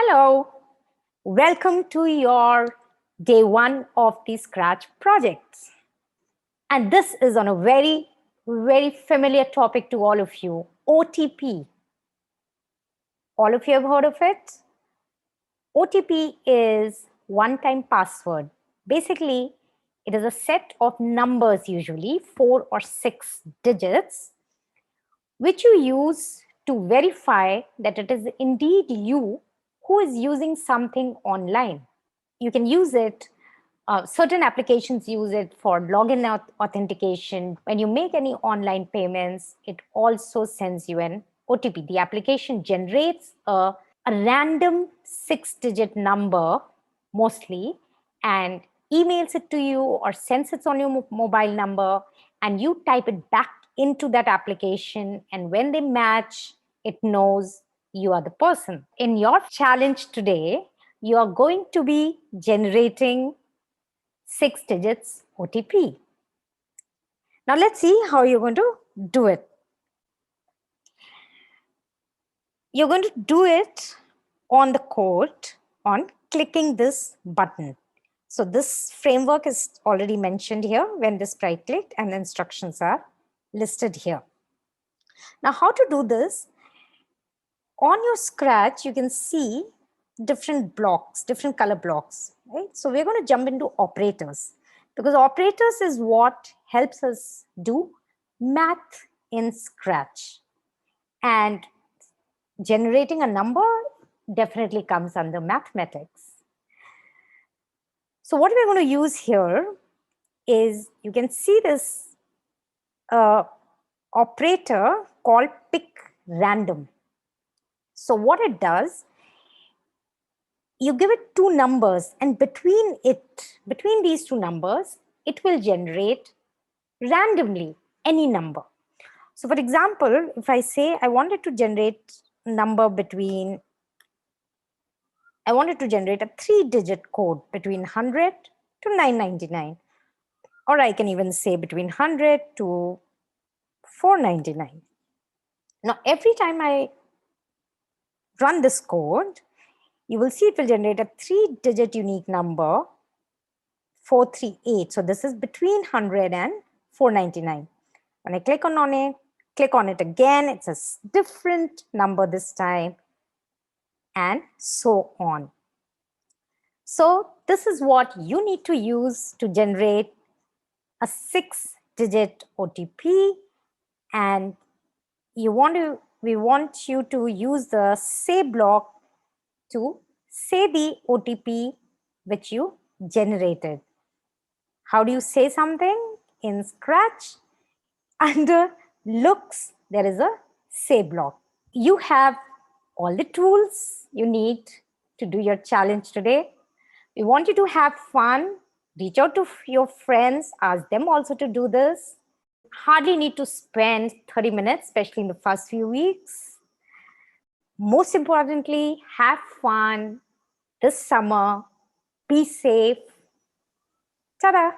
Hello, welcome to your day one of the Scratch projects. And this is on a very, very familiar topic to all of you, OTP. All of you have heard of it? OTP is one-time password. Basically, it is a set of numbers, usually 4 or 6 digits, which you use to verify that it is indeed you who is using something online. You can use it, certain applications use it for login authentication. When you make any online payments, it also sends you an OTP. The application generates a random 6-digit number mostly and emails it to you or sends it on your mobile number, and you type it back into that application, and when they match, it knows you are the person. In your challenge today, you are going to be generating 6 digits OTP. Now let's see how you're going to do it. You're going to do it on the code on clicking this button. So this framework is already mentioned here when this right clicked, and the instructions are listed here. Now how to do this? On your Scratch, you can see different blocks, different color blocks, right? So we're going to jump into operators, because operators is what helps us do math in Scratch. And generating a number definitely comes under mathematics. So what we're going to use here is, you can see this operator called pick random. So what it does, you give it 2 numbers, and between these 2 numbers, it will generate randomly any number. So for example, if I say I wanted to generate a 3-digit code between 100 to 999, or I can even say between 100 to 499. Now every time I run this code, you will see it will generate a 3-digit unique number, 438. So this is between 100 and 499. When I click on it again, it's a different number this time, and so on. So this is what you need to use to generate a 6-digit OTP, and we want you to use the say block to say the OTP which you generated. How do you say something in Scratch? Under looks, there is a say block. You have all the tools you need to do your challenge today. We want you to have fun. Reach out to your friends, ask them also to do this. Hardly need to spend 30 minutes, especially in the first few weeks. Most importantly, have fun this summer. Be safe. Ta-da!